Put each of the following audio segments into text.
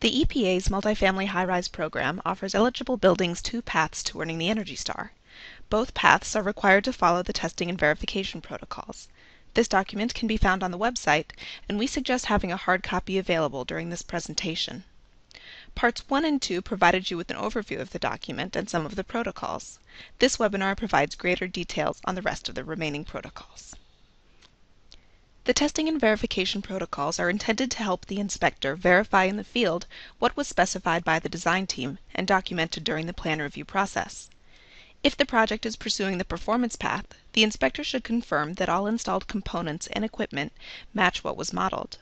The EPA's multifamily high-rise program offers eligible buildings two paths to earning the Energy Star. Both paths are required to follow the testing and verification protocols. This document can be found on the website, and we suggest having a hard copy available during this presentation. Parts 1 and 2 provided you with an overview of the document and some of the protocols. This webinar provides greater details on the rest of the remaining protocols. The testing and verification protocols are intended to help the inspector verify in the field what was specified by the design team and documented during the plan review process. If the project is pursuing the performance path, the inspector should confirm that all installed components and equipment match what was modeled.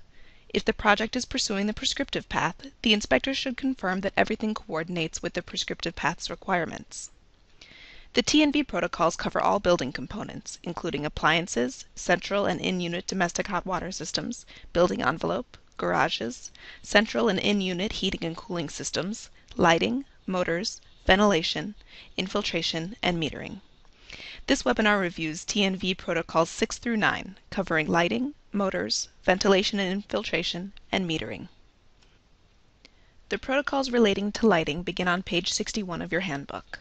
If the project is pursuing the prescriptive path, the inspector should confirm that everything coordinates with the prescriptive path's requirements. The T&V protocols cover all building components, including appliances, central and in-unit domestic hot water systems, building envelope, garages, central and in-unit heating and cooling systems, lighting, motors, ventilation, infiltration, and metering. This webinar reviews T&V protocols 6 through 9, covering lighting, motors, ventilation and infiltration, and metering. The protocols relating to lighting begin on page 61 of your handbook.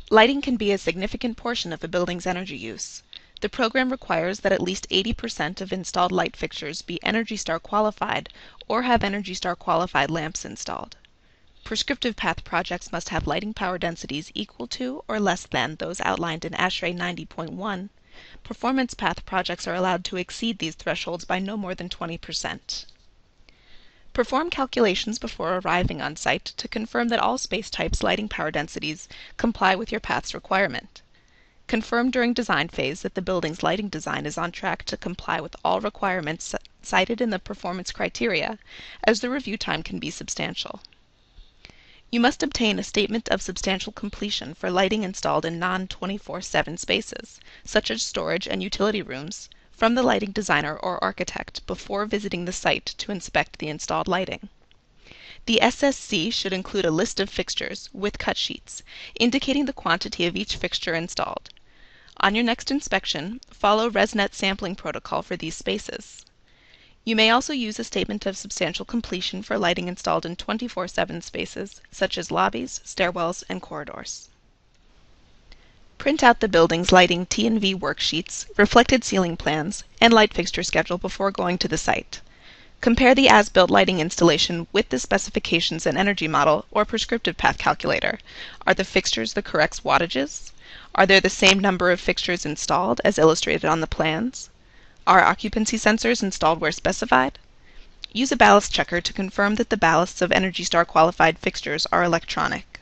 Lighting can be a significant portion of a building's energy use. The program requires that at least 80% of installed light fixtures be Energy Star qualified or have Energy Star qualified lamps installed. Prescriptive path projects must have lighting power densities equal to or less than those outlined in ASHRAE 90.1. Performance path projects are allowed to exceed these thresholds by no more than 20%. Perform calculations before arriving on site to confirm that all space types' lighting power densities comply with your path's requirement. Confirm during design phase that the building's lighting design is on track to comply with all requirements cited in the performance criteria, as the review time can be substantial. You must obtain a statement of substantial completion for lighting installed in non-24/7 spaces, such as storage and utility rooms, from the lighting designer or architect before visiting the site to inspect the installed lighting. The SSC should include a list of fixtures with cut sheets, indicating the quantity of each fixture installed. On your next inspection, follow ResNet sampling protocol for these spaces. You may also use a statement of substantial completion for lighting installed in 24/7 spaces, such as lobbies, stairwells, and corridors. Print out the building's lighting T&V worksheets, reflected ceiling plans, and light fixture schedule before going to the site. Compare the as-built lighting installation with the specifications and energy model or prescriptive path calculator. Are the fixtures the correct wattages? Are there the same number of fixtures installed as illustrated on the plans? Are occupancy sensors installed where specified? Use a ballast checker to confirm that the ballasts of Energy Star qualified fixtures are electronic.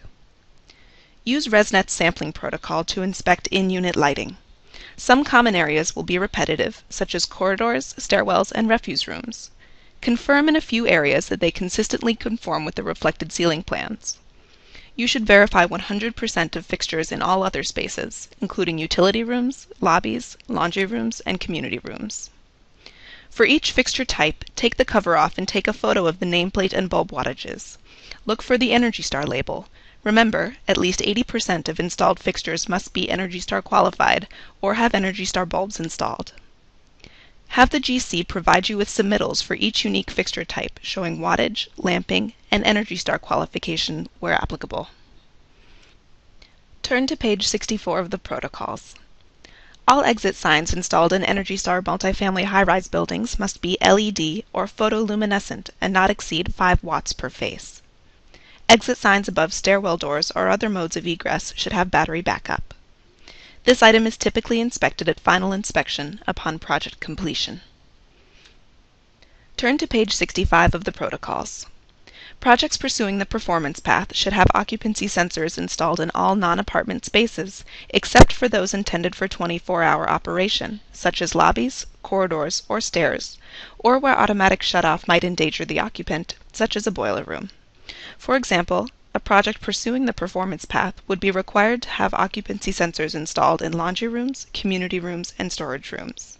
Use ResNet's sampling protocol to inspect in-unit lighting. Some common areas will be repetitive, such as corridors, stairwells, and refuse rooms. Confirm in a few areas that they consistently conform with the reflected ceiling plans. You should verify 100% of fixtures in all other spaces, including utility rooms, lobbies, laundry rooms, and community rooms. For each fixture type, take the cover off and take a photo of the nameplate and bulb wattages. Look for the Energy Star label. Remember, at least 80% of installed fixtures must be Energy Star qualified or have Energy Star bulbs installed. Have the GC provide you with submittals for each unique fixture type showing wattage, lamping, and Energy Star qualification where applicable. Turn to page 64 of the protocols. All exit signs installed in Energy Star multifamily high-rise buildings must be LED or photoluminescent and not exceed 5 watts per face. Exit signs above stairwell doors or other modes of egress should have battery backup. This item is typically inspected at final inspection upon project completion. Turn to page 65 of the protocols. Projects pursuing the performance path should have occupancy sensors installed in all non-apartment spaces, except for those intended for 24-hour operation, such as lobbies, corridors, or stairs, or where automatic shutoff might endanger the occupant, such as a boiler room. For example, a project pursuing the performance path would be required to have occupancy sensors installed in laundry rooms, community rooms, and storage rooms.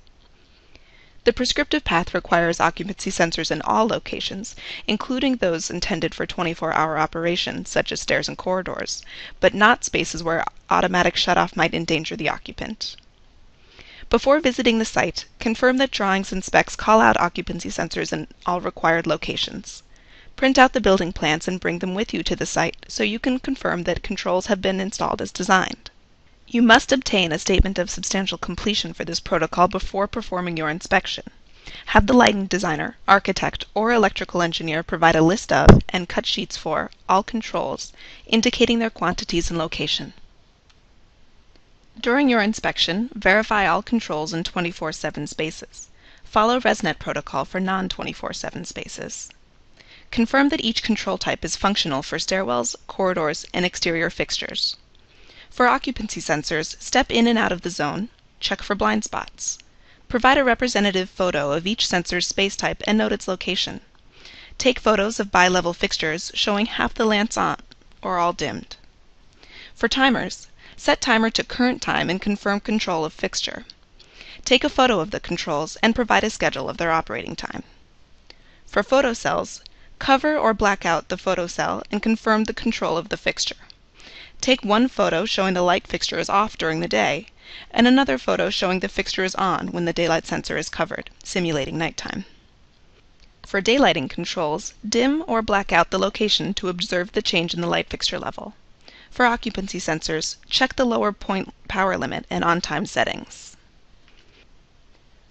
The prescriptive path requires occupancy sensors in all locations, including those intended for 24-hour operation, such as stairs and corridors, but not spaces where automatic shutoff might endanger the occupant. Before visiting the site, confirm that drawings and specs call out occupancy sensors in all required locations. Print out the building plans and bring them with you to the site so you can confirm that controls have been installed as designed. You must obtain a statement of substantial completion for this protocol before performing your inspection. Have the lighting designer, architect, or electrical engineer provide a list of, and cut sheets for, all controls, indicating their quantities and location. During your inspection, verify all controls in 24/7 spaces. Follow ResNet protocol for non-24/7 spaces. Confirm that each control type is functional for stairwells, corridors, and exterior fixtures. For occupancy sensors, step in and out of the zone, check for blind spots. Provide a representative photo of each sensor's space type and note its location. Take photos of bi-level fixtures showing half the lamps on or all dimmed. For timers, set timer to current time and confirm control of fixture. Take a photo of the controls and provide a schedule of their operating time. For photocells, cover or black out the photocell and confirm the control of the fixture. Take one photo showing the light fixture is off during the day, and another photo showing the fixture is on when the daylight sensor is covered, simulating nighttime. For daylighting controls, dim or black out the location to observe the change in the light fixture level. For occupancy sensors, check the lower point power limit and on-time settings.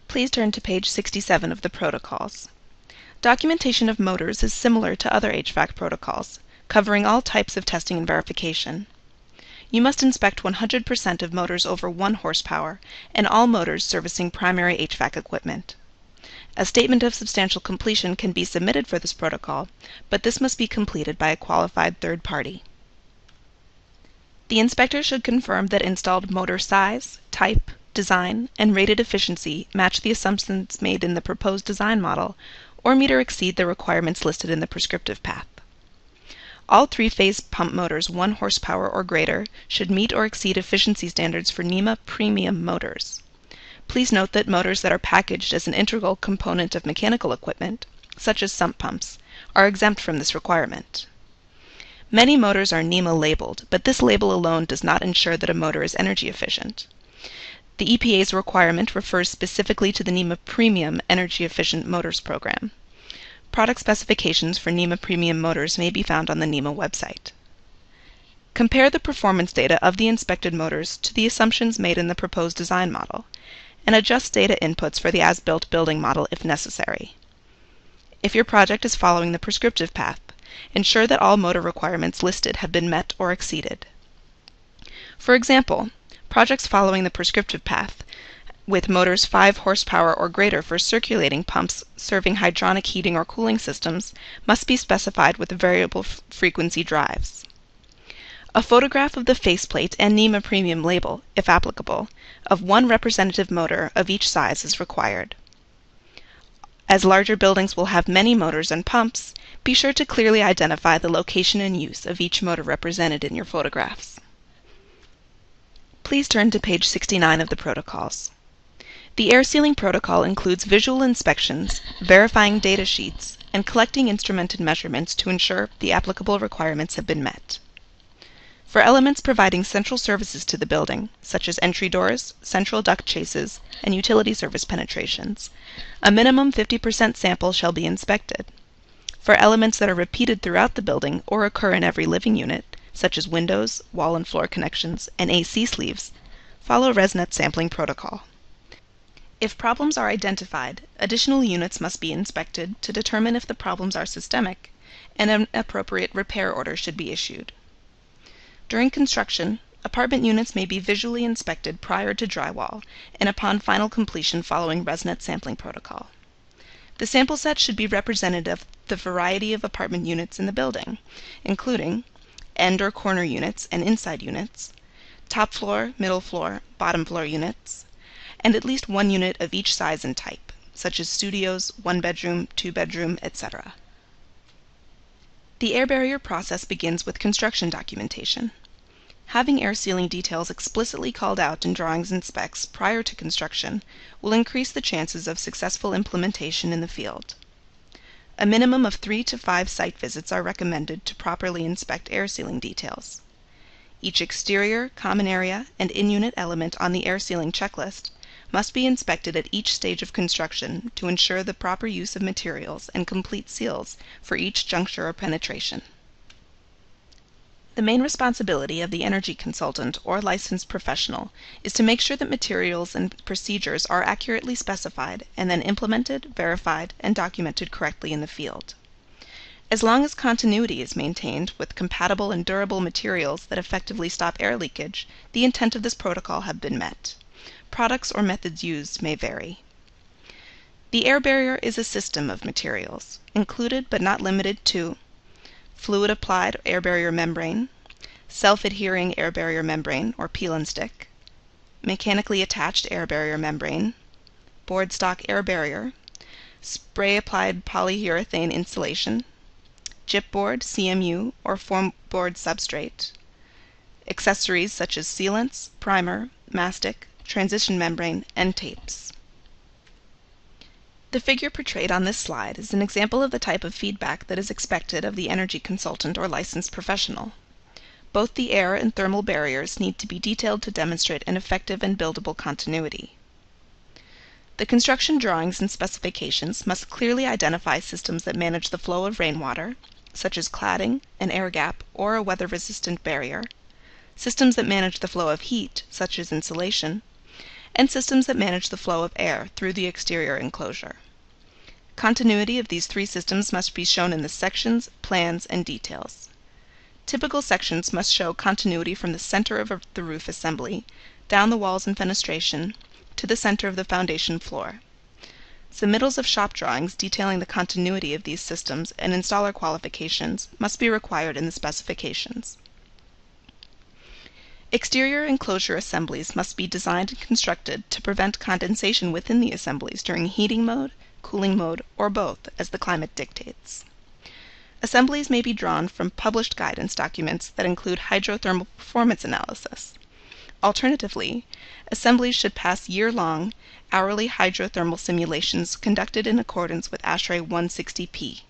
Please turn to page 67 of the protocols. Documentation of motors is similar to other HVAC protocols, covering all types of testing and verification. You must inspect 100% of motors over 1 horsepower and all motors servicing primary HVAC equipment. A statement of substantial completion can be submitted for this protocol, but this must be completed by a qualified third party. The inspector should confirm that installed motor size, type, design, and rated efficiency match the assumptions made in the proposed design model or meet or exceed the requirements listed in the prescriptive path. All three-phase pump motors 1 horsepower or greater should meet or exceed efficiency standards for NEMA premium motors. Please note that motors that are packaged as an integral component of mechanical equipment, such as sump pumps, are exempt from this requirement. Many motors are NEMA labeled, but this label alone does not ensure that a motor is energy efficient. The EPA's requirement refers specifically to the NEMA Premium Energy Efficient Motors Program. Product specifications for NEMA Premium motors may be found on the NEMA website. Compare the performance data of the inspected motors to the assumptions made in the proposed design model, and adjust data inputs for the as-built building model if necessary. If your project is following the prescriptive path, ensure that all motor requirements listed have been met or exceeded. For example, projects following the prescriptive path with motors 5 horsepower or greater for circulating pumps serving hydronic heating or cooling systems must be specified with variable frequency drives. A photograph of the faceplate and NEMA Premium label, if applicable, of 1 representative motor of each size is required. As larger buildings will have many motors and pumps, be sure to clearly identify the location and use of each motor represented in your photographs. Please turn to page 69 of the protocols. The air sealing protocol includes visual inspections, verifying data sheets, and collecting instrumented measurements to ensure the applicable requirements have been met. For elements providing central services to the building, such as entry doors, central duct chases, and utility service penetrations, a minimum 50% sample shall be inspected. For elements that are repeated throughout the building or occur in every living unit, such as windows, wall and floor connections, and AC sleeves, follow ResNet sampling protocol. If problems are identified, additional units must be inspected to determine if the problems are systemic, and an appropriate repair order should be issued. During construction, apartment units may be visually inspected prior to drywall and upon final completion following ResNet sampling protocol. The sample set should be representative of the variety of apartment units in the building, including end or corner units and inside units, top floor, middle floor, bottom floor units, and at least 1 unit of each size and type, such as studios, 1-bedroom, 2-bedroom, etc. The air barrier process begins with construction documentation. Having air sealing details explicitly called out in drawings and specs prior to construction will increase the chances of successful implementation in the field. A minimum of 3 to 5 site visits are recommended to properly inspect air sealing details. Each exterior, common area, and in-unit element on the air sealing checklist must be inspected at each stage of construction to ensure the proper use of materials and complete seals for each juncture or penetration. The main responsibility of the energy consultant or licensed professional is to make sure that materials and procedures are accurately specified and then implemented, verified, and documented correctly in the field. As long as continuity is maintained with compatible and durable materials that effectively stop air leakage, the intent of this protocol have been met. Products or methods used may vary. The air barrier is a system of materials, included but not limited to fluid-applied air barrier membrane, self-adhering air barrier membrane or peel and stick, mechanically attached air barrier membrane, board stock air barrier, spray-applied polyurethane insulation, chipboard, CMU, or foam board substrate, accessories such as sealants, primer, mastic, transition membrane, and tapes. The figure portrayed on this slide is an example of the type of feedback that is expected of the energy consultant or licensed professional. Both the air and thermal barriers need to be detailed to demonstrate an effective and buildable continuity. The construction drawings and specifications must clearly identify systems that manage the flow of rainwater, such as cladding, an air gap, or a weather-resistant barrier, systems that manage the flow of heat, such as insulation, and systems that manage the flow of air through the exterior enclosure. Continuity of these three systems must be shown in the sections, plans, and details. Typical sections must show continuity from the center of the roof assembly, down the walls and fenestration, to the center of the foundation floor. Submittals of shop drawings detailing the continuity of these systems and installer qualifications must be required in the specifications. Exterior enclosure assemblies must be designed and constructed to prevent condensation within the assemblies during heating mode, cooling mode, or both, as the climate dictates. Assemblies may be drawn from published guidance documents that include hydrothermal performance analysis. Alternatively, assemblies should pass year-long, hourly hydrothermal simulations conducted in accordance with ASHRAE 160P.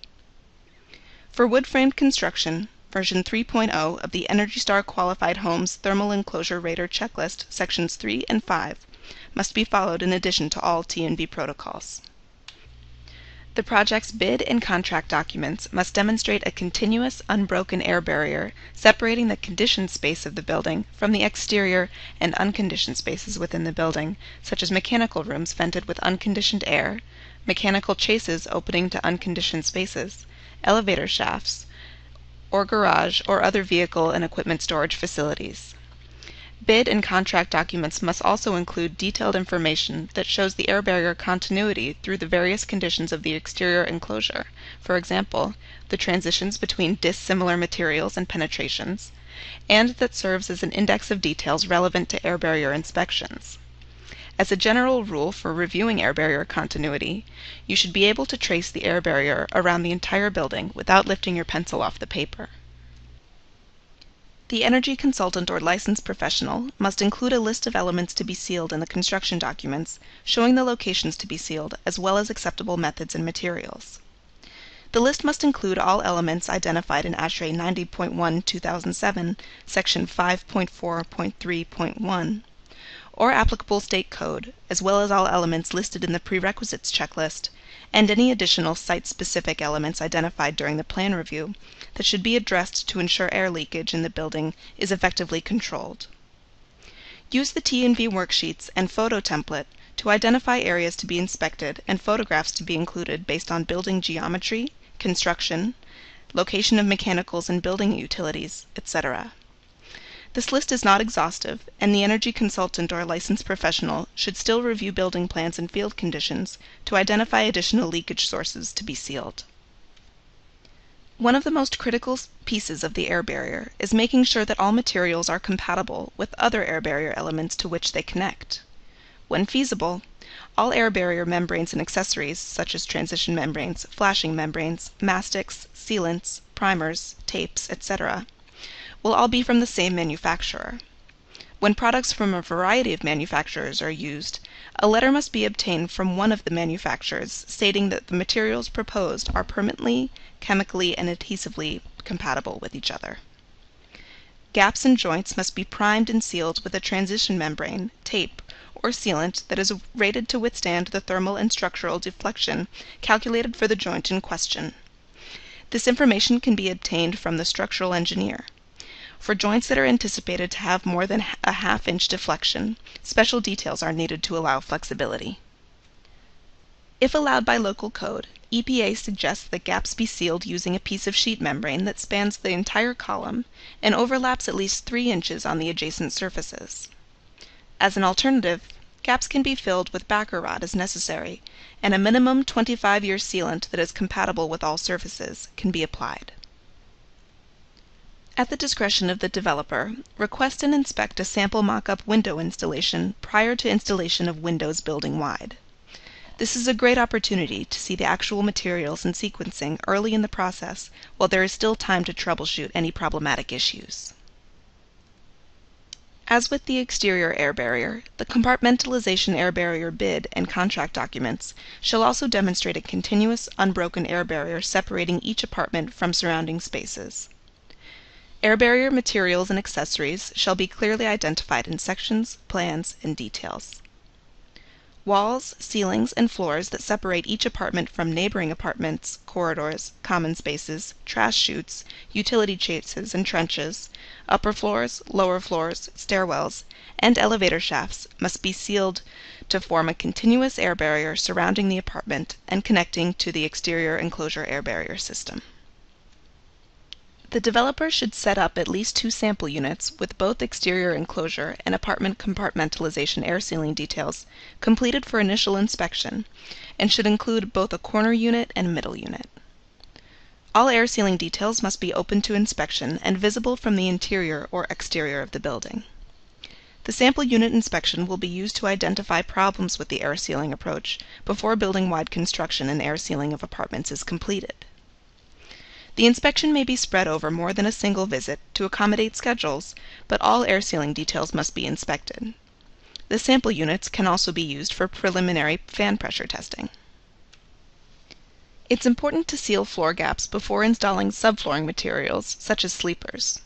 For wood-framed construction, version 3.0 of the ENERGY STAR Qualified Homes Thermal Enclosure Rater Checklist, sections 3 and 5, must be followed in addition to all T&V protocols. The project's bid and contract documents must demonstrate a continuous, unbroken air barrier separating the conditioned space of the building from the exterior and unconditioned spaces within the building, such as mechanical rooms vented with unconditioned air, mechanical chases opening to unconditioned spaces, elevator shafts, or garage or other vehicle and equipment storage facilities. Bid and contract documents must also include detailed information that shows the air barrier continuity through the various conditions of the exterior enclosure, for example, the transitions between dissimilar materials and penetrations, and that serves as an index of details relevant to air barrier inspections. As a general rule for reviewing air barrier continuity, you should be able to trace the air barrier around the entire building without lifting your pencil off the paper. The energy consultant or licensed professional must include a list of elements to be sealed in the construction documents, showing the locations to be sealed, as well as acceptable methods and materials. The list must include all elements identified in ASHRAE 90.1/2007, Section 5.4.3.1, or applicable state code, as well as all elements listed in the prerequisites checklist, and any additional site-specific elements identified during the plan review that should be addressed to ensure air leakage in the building is effectively controlled. Use the T&V worksheets and photo template to identify areas to be inspected and photographs to be included based on building geometry, construction, location of mechanicals and building utilities, etc. This list is not exhaustive, and the energy consultant or licensed professional should still review building plans and field conditions to identify additional leakage sources to be sealed. One of the most critical pieces of the air barrier is making sure that all materials are compatible with other air barrier elements to which they connect. When feasible, all air barrier membranes and accessories, such as transition membranes, flashing membranes, mastics, sealants, primers, tapes, etc., will all be from the same manufacturer. When products from a variety of manufacturers are used, a letter must be obtained from one of the manufacturers stating that the materials proposed are permanently, chemically, and adhesively compatible with each other. Gaps and joints must be primed and sealed with a transition membrane, tape, or sealant that is rated to withstand the thermal and structural deflection calculated for the joint in question. This information can be obtained from the structural engineer. For joints that are anticipated to have more than a half-inch deflection, special details are needed to allow flexibility. If allowed by local code, EPA suggests that gaps be sealed using a piece of sheet membrane that spans the entire column and overlaps at least 3 inches on the adjacent surfaces. As an alternative, gaps can be filled with backer rod as necessary, and a minimum 25-year sealant that is compatible with all surfaces can be applied. At the discretion of the developer, request and inspect a sample mock-up window installation prior to installation of windows building-wide. This is a great opportunity to see the actual materials and sequencing early in the process while there is still time to troubleshoot any problematic issues. As with the exterior air barrier, the compartmentalization air barrier bid and contract documents shall also demonstrate a continuous, unbroken air barrier separating each apartment from surrounding spaces. Air barrier materials and accessories shall be clearly identified in sections, plans, and details. Walls, ceilings, and floors that separate each apartment from neighboring apartments, corridors, common spaces, trash chutes, utility chases and trenches, upper floors, lower floors, stairwells, and elevator shafts must be sealed to form a continuous air barrier surrounding the apartment and connecting to the exterior enclosure air barrier system. The developer should set up at least 2 sample units with both exterior enclosure and apartment compartmentalization air sealing details completed for initial inspection, and should include both a corner unit and middle unit. All air sealing details must be open to inspection and visible from the interior or exterior of the building. The sample unit inspection will be used to identify problems with the air sealing approach before building-wide construction and air sealing of apartments is completed. The inspection may be spread over more than a single visit to accommodate schedules, but all air sealing details must be inspected. The sample units can also be used for preliminary fan pressure testing. It's important to seal floor gaps before installing subflooring materials, such as sleepers.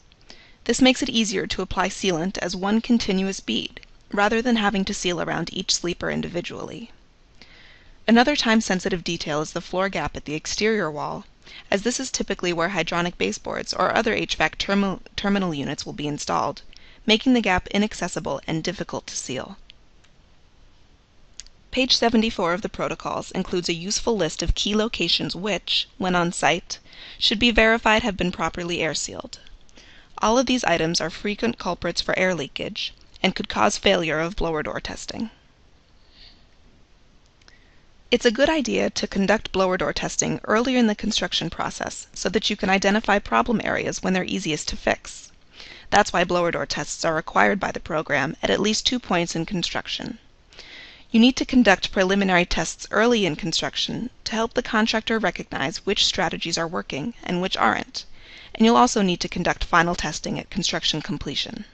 This makes it easier to apply sealant as one continuous bead, rather than having to seal around each sleeper individually. Another time-sensitive detail is the floor gap at the exterior wall, as this is typically where hydronic baseboards or other HVAC terminal units will be installed, making the gap inaccessible and difficult to seal. Page 74 of the protocols includes a useful list of key locations which, when on site, should be verified have been properly air sealed. All of these items are frequent culprits for air leakage and could cause failure of blower door testing. It's a good idea to conduct blower door testing earlier in the construction process so that you can identify problem areas when they're easiest to fix. That's why blower door tests are required by the program at least 2 points in construction. You need to conduct preliminary tests early in construction to help the contractor recognize which strategies are working and which aren't, and you'll also need to conduct final testing at construction completion.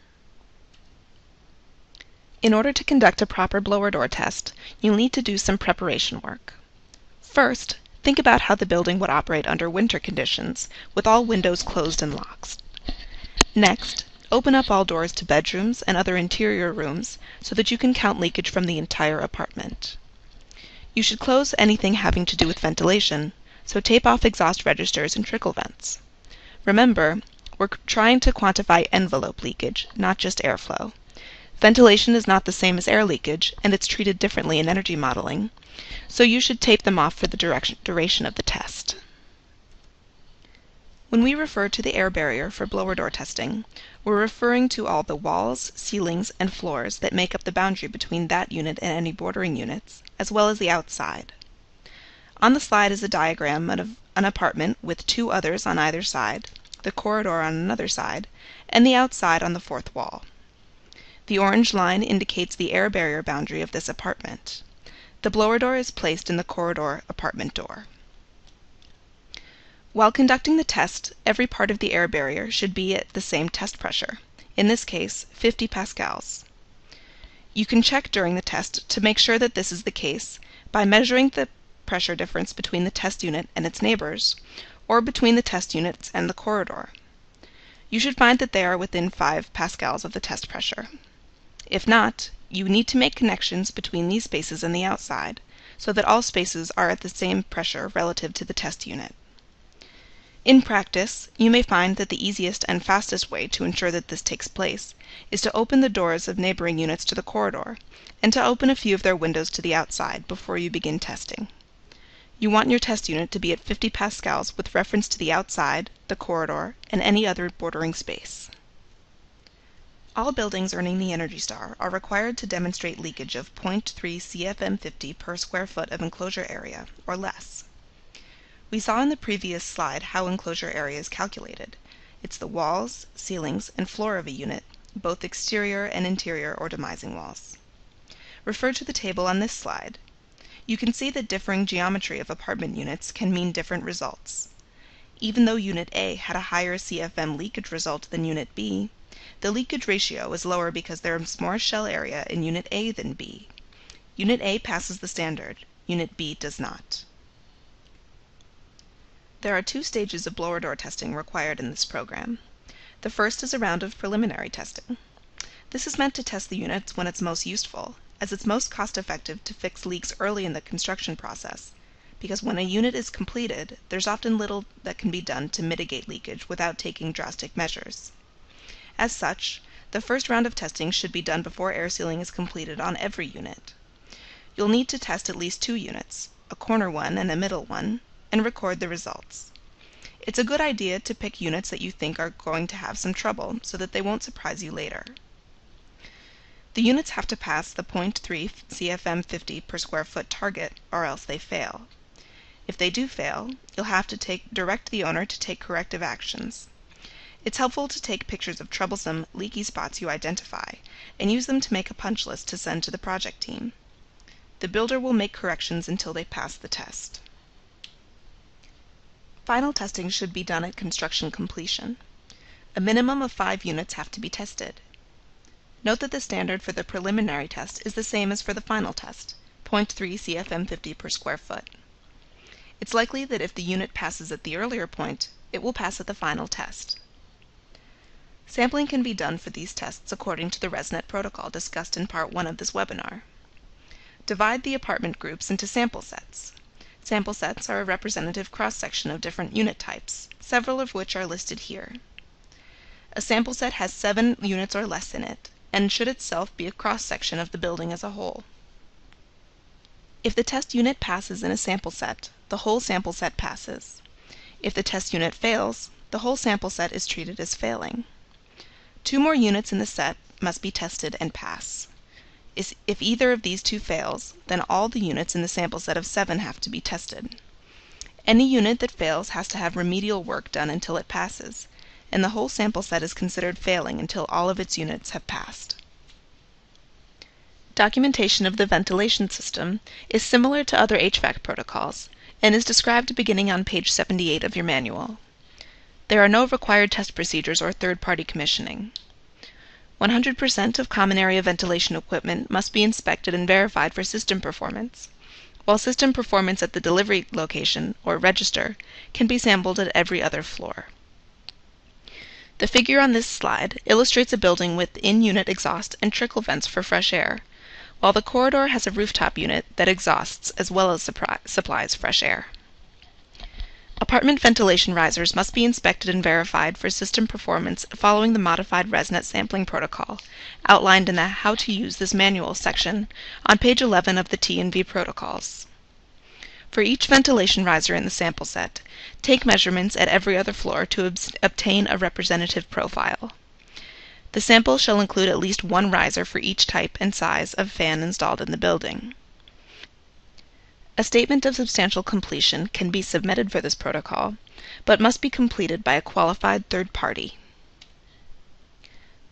In order to conduct a proper blower door test, you'll need to do some preparation work. First, think about how the building would operate under winter conditions, with all windows closed and locked. Next, open up all doors to bedrooms and other interior rooms so that you can count leakage from the entire apartment. You should close anything having to do with ventilation, so tape off exhaust registers and trickle vents. Remember, we're trying to quantify envelope leakage, not just airflow. Ventilation is not the same as air leakage, and it's treated differently in energy modeling, so you should tape them off for the duration of the test. When we refer to the air barrier for blower door testing, we're referring to all the walls, ceilings, and floors that make up the boundary between that unit and any bordering units, as well as the outside. On the slide is a diagram of an apartment with 2 others on either side, the corridor on another side, and the outside on the 4th wall. The orange line indicates the air barrier boundary of this apartment. The blower door is placed in the corridor apartment door. While conducting the test, every part of the air barrier should be at the same test pressure, in this case 50 pascals. You can check during the test to make sure that this is the case by measuring the pressure difference between the test unit and its neighbors, or between the test units and the corridor. You should find that they are within 5 pascals of the test pressure. If not, You need to make connections between these spaces and the outside, so that all spaces are at the same pressure relative to the test unit. In practice, you may find that the easiest and fastest way to ensure that this takes place is to open the doors of neighboring units to the corridor, and to open a few of their windows to the outside before you begin testing. You want your test unit to be at 50 pascals with reference to the outside, the corridor, and any other bordering space. All buildings earning the Energy Star are required to demonstrate leakage of 0.3 CFM50 per square foot of enclosure area, or less. We saw in the previous slide how enclosure area is calculated. It's the walls, ceilings, and floor of a unit, both exterior and interior or demising walls. Refer to the table on this slide. You can see that differing geometry of apartment units can mean different results. Even though Unit A had a higher CFM leakage result than Unit B, the leakage ratio is lower because there is more shell area in Unit A than B. Unit A passes the standard, Unit B does not. There are 2 stages of blower door testing required in this program. The first is a round of preliminary testing. This is meant to test the units when it's most useful, as it's most cost-effective to fix leaks early in the construction process, because when a unit is completed, there's often little that can be done to mitigate leakage without taking drastic measures. As such, the first round of testing should be done before air sealing is completed on every unit. You'll need to test at least 2 units, a corner one and a middle one, and record the results. It's a good idea to pick units that you think are going to have some trouble so that they won't surprise you later. The units have to pass the 0.3 CFM50 per square foot target, or else they fail. If they do fail, you'll have to direct the owner to take corrective actions. It's helpful to take pictures of troublesome, leaky spots you identify, and use them to make a punch list to send to the project team. The builder will make corrections until they pass the test. Final testing should be done at construction completion. A minimum of 5 units have to be tested. Note that the standard for the preliminary test is the same as for the final test, 0.3 CFM50 per square foot. It's likely that if the unit passes at the earlier point, it will pass at the final test. Sampling can be done for these tests according to the ResNet protocol discussed in Part 1 of this webinar. Divide the apartment groups into sample sets. Sample sets are a representative cross-section of different unit types, several of which are listed here. A sample set has 7 units or less in it, and should itself be a cross-section of the building as a whole. If the test unit passes in a sample set, the whole sample set passes. If the test unit fails, the whole sample set is treated as failing. 2 more units in the set must be tested and pass. If either of these 2 fails, then all the units in the sample set of 7 have to be tested. Any unit that fails has to have remedial work done until it passes, and the whole sample set is considered failing until all of its units have passed. Documentation of the ventilation system is similar to other HVAC protocols, and is described beginning on page 78 of your manual. There are no required test procedures or third-party commissioning. 100% of common area ventilation equipment must be inspected and verified for system performance, while system performance at the delivery location, or register, can be sampled at every other floor. The figure on this slide illustrates a building with in-unit exhaust and trickle vents for fresh air, while the corridor has a rooftop unit that exhausts as well as supplies fresh air. Apartment ventilation risers must be inspected and verified for system performance following the modified ResNet sampling protocol, outlined in the How to Use This Manual section on page 11 of the T&V protocols. For each ventilation riser in the sample set, take measurements at every other floor to obtain a representative profile. The sample shall include at least 1 riser for each type and size of fan installed in the building. A statement of substantial completion can be submitted for this protocol, but must be completed by a qualified third party.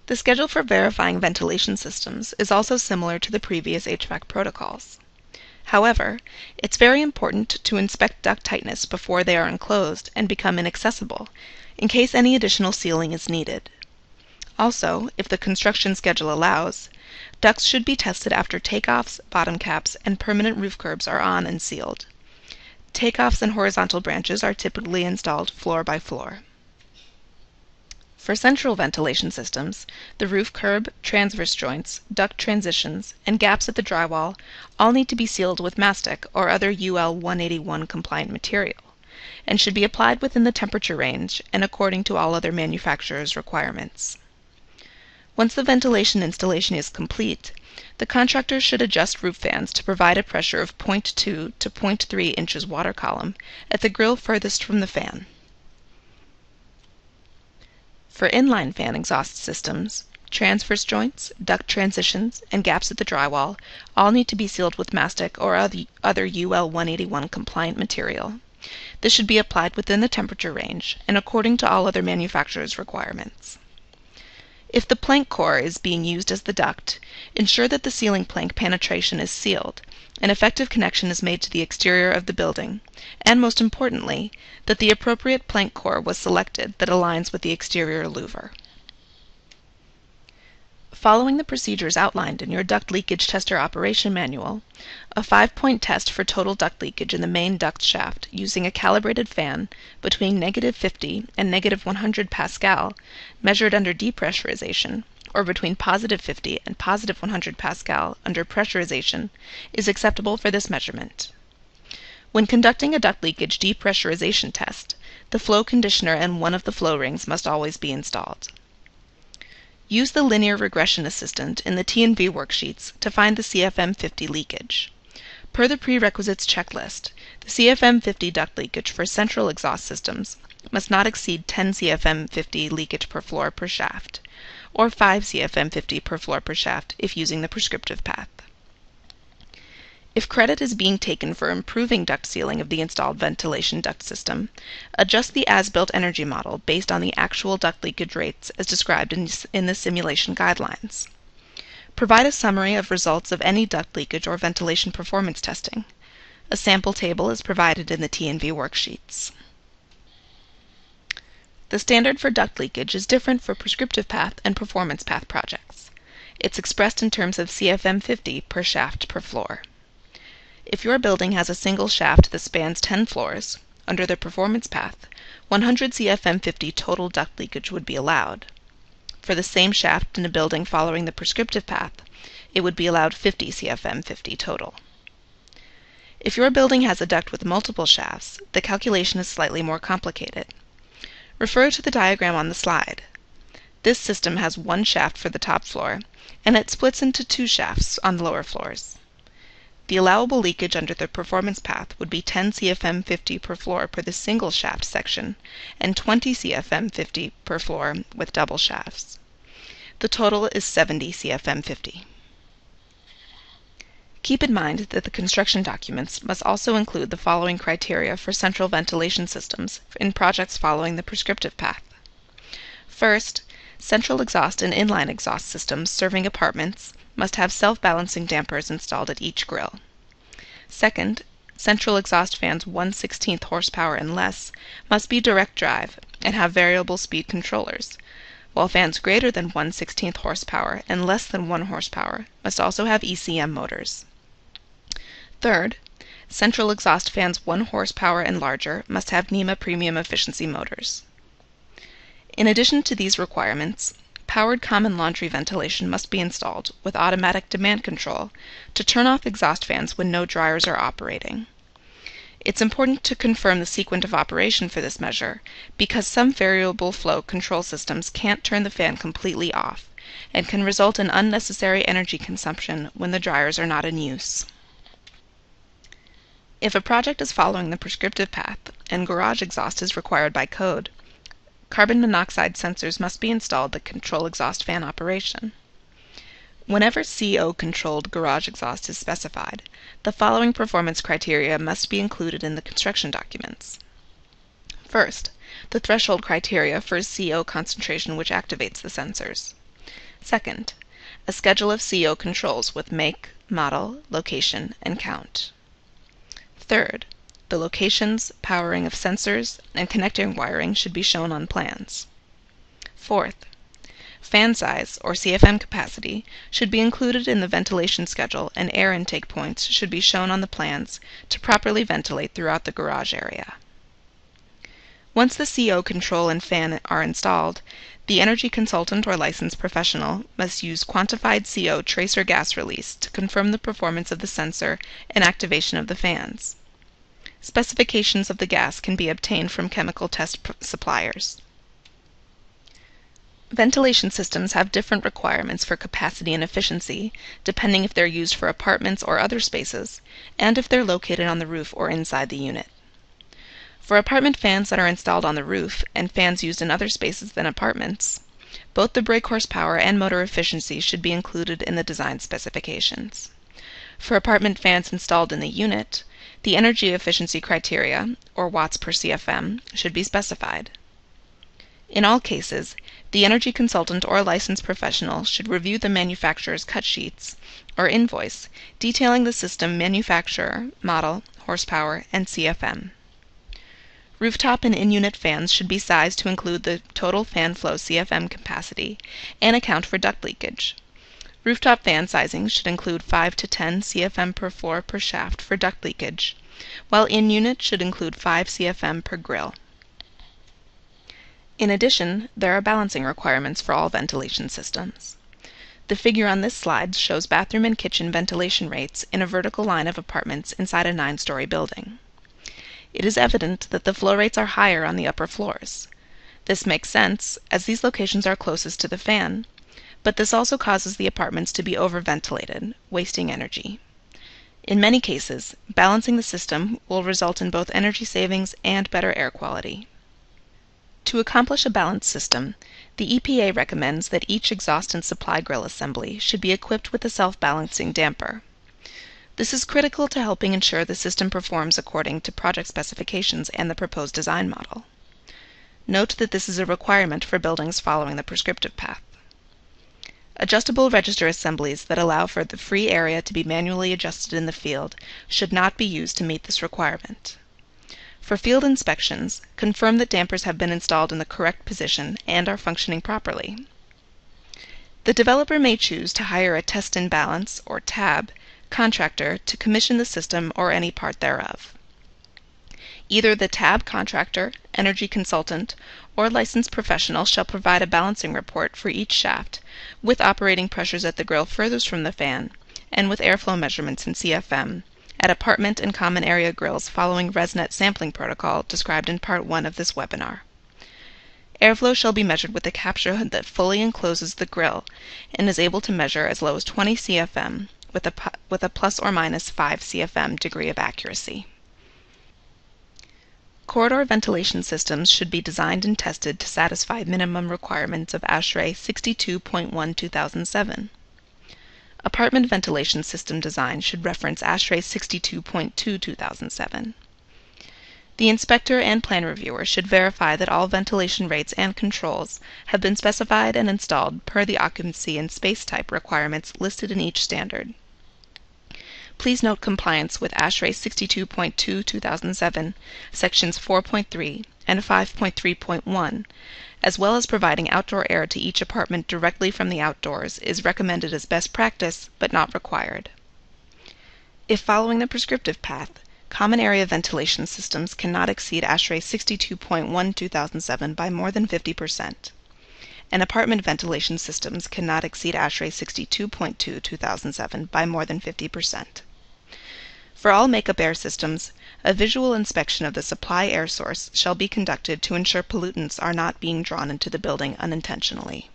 The schedule for verifying ventilation systems is also similar to the previous HVAC protocols. However, it's very important to inspect duct tightness before they are enclosed and become inaccessible, in case any additional sealing is needed. Also, if the construction schedule allows, ducts should be tested after takeoffs, bottom caps, and permanent roof curbs are on and sealed. Takeoffs and horizontal branches are typically installed floor by floor. For central ventilation systems, the roof curb, transverse joints, duct transitions, and gaps at the drywall all need to be sealed with mastic or other UL 181 compliant material, and should be applied within the temperature range and according to all other manufacturer's requirements. Once the ventilation installation is complete, the contractor should adjust roof fans to provide a pressure of 0.2 to 0.3 inches water column at the grill furthest from the fan. For inline fan exhaust systems, transverse joints, duct transitions, and gaps at the drywall all need to be sealed with mastic or other UL 181 compliant material. This should be applied within the temperature range and according to all other manufacturer's requirements. If the plank core is being used as the duct, ensure that the ceiling plank penetration is sealed, an effective connection is made to the exterior of the building, and most importantly, that the appropriate plank core was selected that aligns with the exterior louver. Following the procedures outlined in your duct leakage tester operation manual, a 5-point test for total duct leakage in the main duct shaft using a calibrated fan between -50 and -100 Pascal measured under depressurization, or between +50 and +100 Pascal under pressurization, is acceptable for this measurement. When conducting a duct leakage depressurization test, the flow conditioner and one of the flow rings must always be installed. Use the linear regression assistant in the T&V worksheets to find the CFM50 leakage. Per the prerequisites checklist, the CFM50 duct leakage for central exhaust systems must not exceed 10 CFM50 leakage per floor per shaft, or 5 CFM50 per floor per shaft if using the prescriptive path. If credit is being taken for improving duct sealing of the installed ventilation duct system, adjust the as-built energy model based on the actual duct leakage rates as described in the simulation guidelines. Provide a summary of results of any duct leakage or ventilation performance testing. A sample table is provided in the T&V worksheets. The standard for duct leakage is different for prescriptive path and performance path projects. It's expressed in terms of CFM50 per shaft per floor. If your building has a single shaft that spans 10 floors, under the performance path, 100 CFM50 total duct leakage would be allowed. For the same shaft in a building following the prescriptive path, it would be allowed 50 CFM50 total. If your building has a duct with multiple shafts, the calculation is slightly more complicated. Refer to the diagram on the slide. This system has one shaft for the top floor, and it splits into two shafts on the lower floors. The allowable leakage under the performance path would be 10 CFM50 per floor per the single shaft section and 20 CFM50 per floor with double shafts. The total is 70 CFM50. Keep in mind that the construction documents must also include the following criteria for central ventilation systems in projects following the prescriptive path. First, central exhaust and inline exhaust systems serving apartments must have self-balancing dampers installed at each grill. Second, central exhaust fans 1/16 horsepower and less must be direct drive and have variable speed controllers, while fans greater than 1/16 horsepower and less than 1 horsepower must also have ECM motors. Third, central exhaust fans 1 horsepower and larger must have NEMA premium efficiency motors. In addition to these requirements, powered common laundry ventilation must be installed with automatic demand control to turn off exhaust fans when no dryers are operating. It's important to confirm the sequence of operation for this measure because some variable flow control systems can't turn the fan completely off and can result in unnecessary energy consumption when the dryers are not in use. If a project is following the prescriptive path and garage exhaust is required by code, carbon monoxide sensors must be installed that control exhaust fan operation. Whenever CO-controlled garage exhaust is specified, the following performance criteria must be included in the construction documents. First, the threshold criteria for CO concentration which activates the sensors. Second, a schedule of CO controls with make, model, location, and count. Third, the locations, powering of sensors, and connecting wiring should be shown on plans. Fourth, fan size, or CFM capacity, should be included in the ventilation schedule and air intake points should be shown on the plans to properly ventilate throughout the garage area. Once the CO control and fan are installed, the energy consultant or licensed professional must use quantified CO tracer gas release to confirm the performance of the sensor and activation of the fans. Specifications of the gas can be obtained from chemical test suppliers. Ventilation systems have different requirements for capacity and efficiency, depending if they're used for apartments or other spaces, and if they're located on the roof or inside the unit. For apartment fans that are installed on the roof and fans used in other spaces than apartments, both the brake horsepower and motor efficiency should be included in the design specifications. For apartment fans installed in the unit, the energy efficiency criteria, or watts per CFM, should be specified. In all cases, the energy consultant or licensed professional should review the manufacturer's cut sheets or invoice detailing the system manufacturer, model, horsepower, and CFM. Rooftop and in-unit fans should be sized to include the total fan flow CFM capacity and account for duct leakage. Rooftop fan sizing should include 5 to 10 CFM per floor per shaft for duct leakage, while in-unit should include 5 CFM per grill. In addition, there are balancing requirements for all ventilation systems. The figure on this slide shows bathroom and kitchen ventilation rates in a vertical line of apartments inside a 9-story building. It is evident that the flow rates are higher on the upper floors. This makes sense, as these locations are closest to the fan, but this also causes the apartments to be overventilated, wasting energy. In many cases, balancing the system will result in both energy savings and better air quality. To accomplish a balanced system, the EPA recommends that each exhaust and supply grill assembly should be equipped with a self-balancing damper. This is critical to helping ensure the system performs according to project specifications and the proposed design model. Note that this is a requirement for buildings following the prescriptive path. Adjustable register assemblies that allow for the free area to be manually adjusted in the field should not be used to meet this requirement. For field inspections, confirm that dampers have been installed in the correct position and are functioning properly. The developer may choose to hire a test and balance, or TAB, contractor to commission the system or any part thereof. Either the TAB contractor, energy consultant, or licensed professional shall provide a balancing report for each shaft, with operating pressures at the grill furthest from the fan, and with airflow measurements in CFM, at apartment and common area grills following ResNet sampling protocol described in Part 1 of this webinar. Airflow shall be measured with a capture hood that fully encloses the grill and is able to measure as low as 20 CFM, with a plus or minus 5 CFM degree of accuracy. Corridor ventilation systems should be designed and tested to satisfy minimum requirements of ASHRAE 62.1/2007. Apartment ventilation system design should reference ASHRAE 62.2/2007. The inspector and plan reviewer should verify that all ventilation rates and controls have been specified and installed per the occupancy and space type requirements listed in each standard. Please note compliance with ASHRAE 62.2/2007, Sections 4.3 and 5.3.1, as well as providing outdoor air to each apartment directly from the outdoors is recommended as best practice, but not required. If following the prescriptive path, common area ventilation systems cannot exceed ASHRAE 62.1/2007 by more than 50%, and apartment ventilation systems cannot exceed ASHRAE 62.2/2007 by more than 50%. For all makeup air systems, a visual inspection of the supply air source shall be conducted to ensure pollutants are not being drawn into the building unintentionally.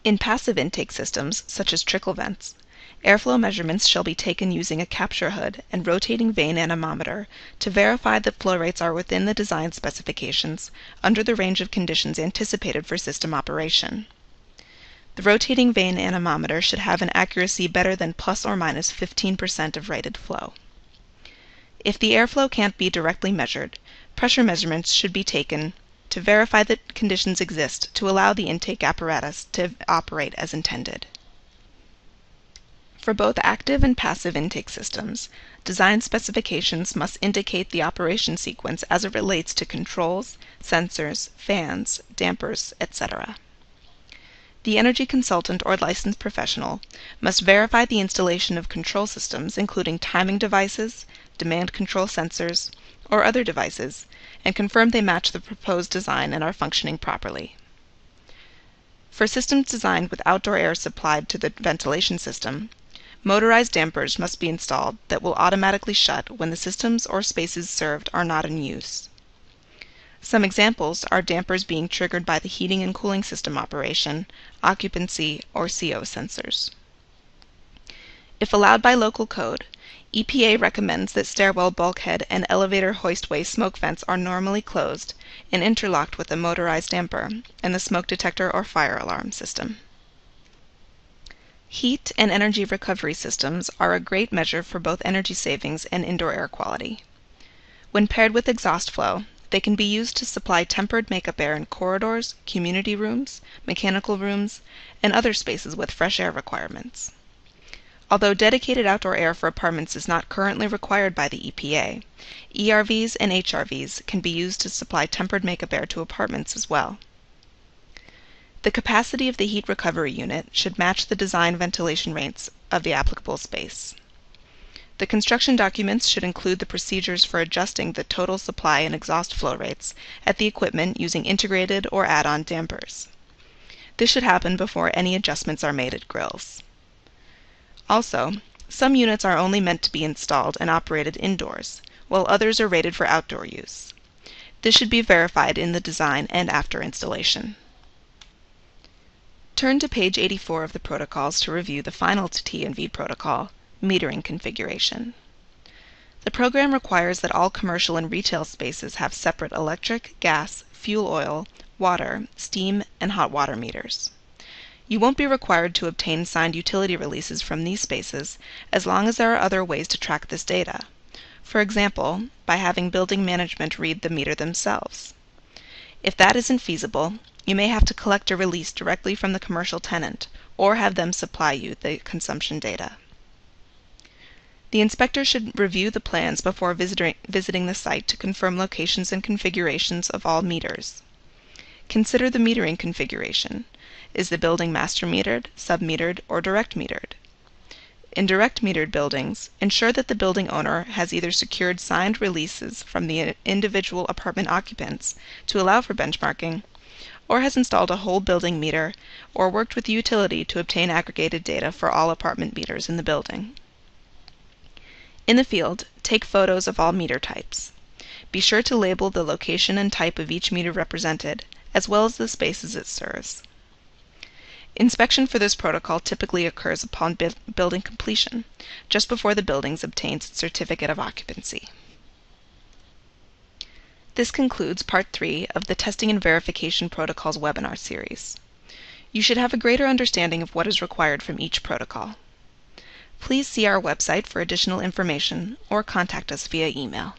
In passive intake systems, such as trickle vents, airflow measurements shall be taken using a capture hood and rotating vane anemometer to verify that flow rates are within the design specifications under the range of conditions anticipated for system operation. The rotating vane anemometer should have an accuracy better than plus or minus 15% of rated flow. If the airflow can't be directly measured, pressure measurements should be taken to verify that conditions exist to allow the intake apparatus to operate as intended. For both active and passive intake systems, design specifications must indicate the operation sequence as it relates to controls, sensors, fans, dampers, etc. The energy consultant or licensed professional must verify the installation of control systems, including timing devices, demand control sensors, or other devices, and confirm they match the proposed design and are functioning properly. For systems designed with outdoor air supplied to the ventilation system, motorized dampers must be installed that will automatically shut when the systems or spaces served are not in use. Some examples are dampers being triggered by the heating and cooling system operation, occupancy, or CO sensors. If allowed by local code, EPA recommends that stairwell bulkhead and elevator hoistway smoke vents are normally closed and interlocked with a motorized damper and the smoke detector or fire alarm system. Heat and energy recovery systems are a great measure for both energy savings and indoor air quality. When paired with exhaust flow, they can be used to supply tempered makeup air in corridors, community rooms, mechanical rooms, and other spaces with fresh air requirements. Although dedicated outdoor air for apartments is not currently required by the EPA, ERVs and HRVs can be used to supply tempered makeup air to apartments as well. The capacity of the heat recovery unit should match the design ventilation rates of the applicable space. The construction documents should include the procedures for adjusting the total supply and exhaust flow rates at the equipment using integrated or add-on dampers. This should happen before any adjustments are made at grills. Also, some units are only meant to be installed and operated indoors, while others are rated for outdoor use. This should be verified in the design and after installation. Turn to page 84 of the protocols to review the final T&V protocol, metering configuration. The program requires that all commercial and retail spaces have separate electric, gas, fuel oil, water, steam, and hot water meters. You won't be required to obtain signed utility releases from these spaces as long as there are other ways to track this data. For example, by having building management read the meter themselves. If that isn't feasible, you may have to collect a release directly from the commercial tenant or have them supply you the consumption data. The inspector should review the plans before visiting the site to confirm locations and configurations of all meters. Consider the metering configuration. Is the building master metered, sub-metered, or direct metered? In direct metered buildings, ensure that the building owner has either secured signed releases from the individual apartment occupants to allow for benchmarking, or has installed a whole building meter, or worked with the utility to obtain aggregated data for all apartment meters in the building. In the field, take photos of all meter types. Be sure to label the location and type of each meter represented, as well as the spaces it serves. Inspection for this protocol typically occurs upon building completion, just before the building obtains its certificate of occupancy. This concludes Part 3 of the Testing and Verification Protocols webinar series. You should have a greater understanding of what is required from each protocol. Please see our website for additional information or contact us via email.